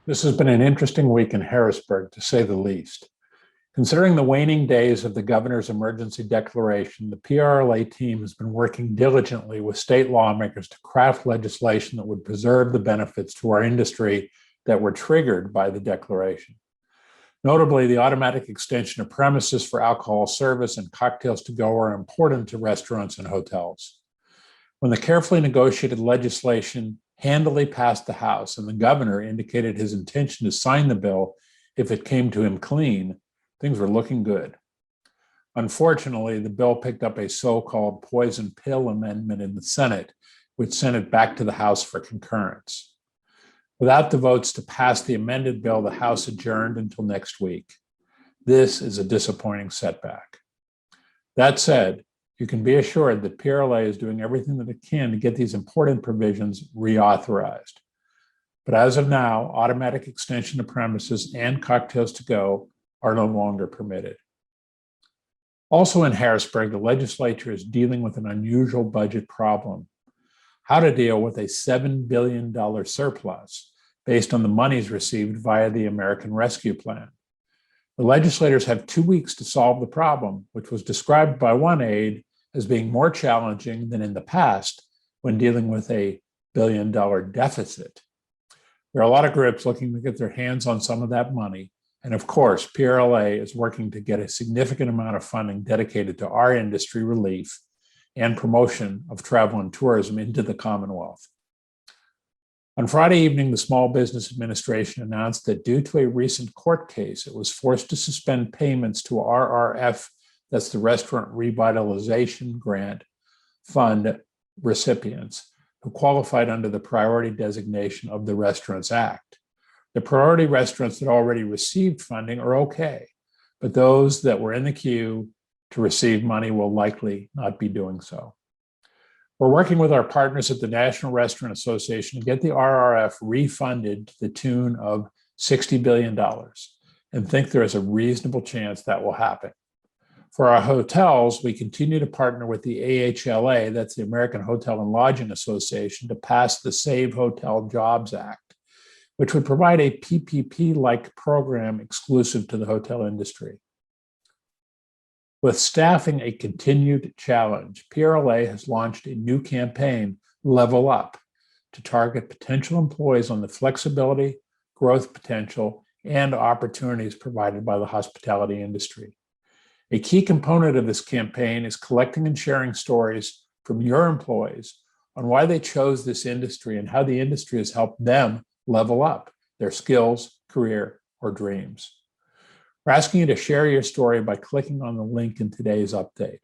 This has been an interesting week in Harrisburg, to say the least. Considering the waning days of the governor's emergency declaration, the PRLA team has been working diligently with state lawmakers to craft legislation that would preserve the benefits to our industry that were triggered by the declaration. Notably, the automatic extension of premises for alcohol service and cocktails to go are important to restaurants and hotels. When the carefully negotiated legislation handily passed the House and the governor indicated his intention to sign the bill if it came to him clean, things were looking good. Unfortunately, the bill picked up a so-called poison pill amendment in the Senate, which sent it back to the House for concurrence. Without the votes to pass the amended bill, the House adjourned until next week. This is a disappointing setback. That said, you can be assured that PRLA is doing everything that it can to get these important provisions reauthorized. But as of now, automatic extension of premises and cocktails to go are no longer permitted. Also in Harrisburg, the legislature is dealing with an unusual budget problem: how to deal with a $7 billion surplus based on the monies received via the American Rescue Plan. The legislators have 2 weeks to solve the problem, which was described by one aide as being more challenging than in the past when dealing with a billion-dollar deficit. There are a lot of groups looking to get their hands on some of that money, and of course, PRLA is working to get a significant amount of funding dedicated to our industry relief and promotion of travel and tourism into the Commonwealth. On Friday evening, the Small Business Administration announced that due to a recent court case, it was forced to suspend payments to RRF, that's the Restaurant Revitalization Grant Fund recipients, who qualified under the priority designation of the Restaurants Act. The priority restaurants that already received funding are okay, but those that were in the queue to receive money will likely not be doing so. We're working with our partners at the National Restaurant Association to get the RRF refunded to the tune of $60 billion and think there is a reasonable chance that will happen. For our hotels, we continue to partner with the AHLA, that's the American Hotel and Lodging Association, to pass the Save Hotel Jobs Act, which would provide a PPP-like program exclusive to the hotel industry. With staffing a continued challenge, PRLA has launched a new campaign, Level Up, to target potential employees on the flexibility, growth potential, and opportunities provided by the hospitality industry. A key component of this campaign is collecting and sharing stories from your employees on why they chose this industry and how the industry has helped them level up their skills, career, or dreams. We're asking you to share your story by clicking on the link in today's update.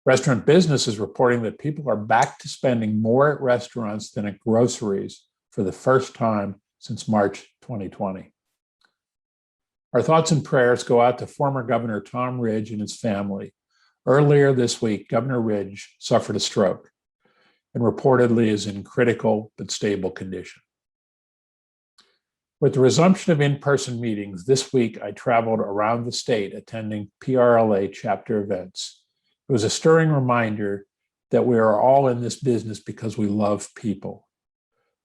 Restaurant Business is reporting that people are back to spending more at restaurants than at groceries for the first time since March 2020. Our thoughts and prayers go out to former Governor Tom Ridge and his family. Earlier this week, Governor Ridge suffered a stroke and reportedly is in critical but stable condition. With the resumption of in-person meetings, this week I traveled around the state attending PRLA chapter events. It was a stirring reminder that we are all in this business because we love people.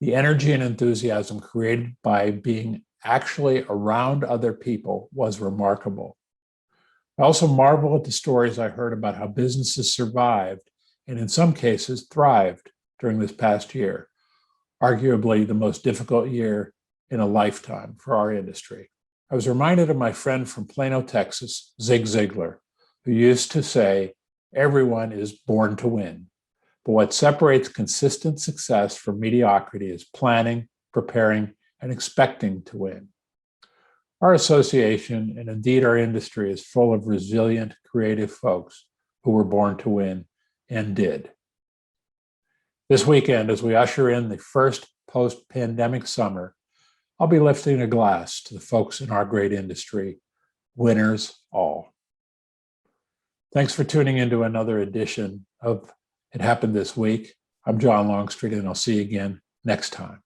The energy and enthusiasm created by being actually around other people was remarkable. I also marvel at the stories I heard about how businesses survived and in some cases thrived during this past year, arguably the most difficult year in a lifetime for our industry. I was reminded of my friend from Plano, Texas, Zig Ziglar, who used to say, "Everyone is born to win." But what separates consistent success from mediocrity is planning, preparing, and expecting to win. Our association, and indeed our industry, is full of resilient, creative folks who were born to win and did. This weekend, as we usher in the first post-pandemic summer, I'll be lifting a glass to the folks in our great industry, winners all. Thanks for tuning into another edition of It Happened This Week. I'm John Longstreet, and I'll see you again next time.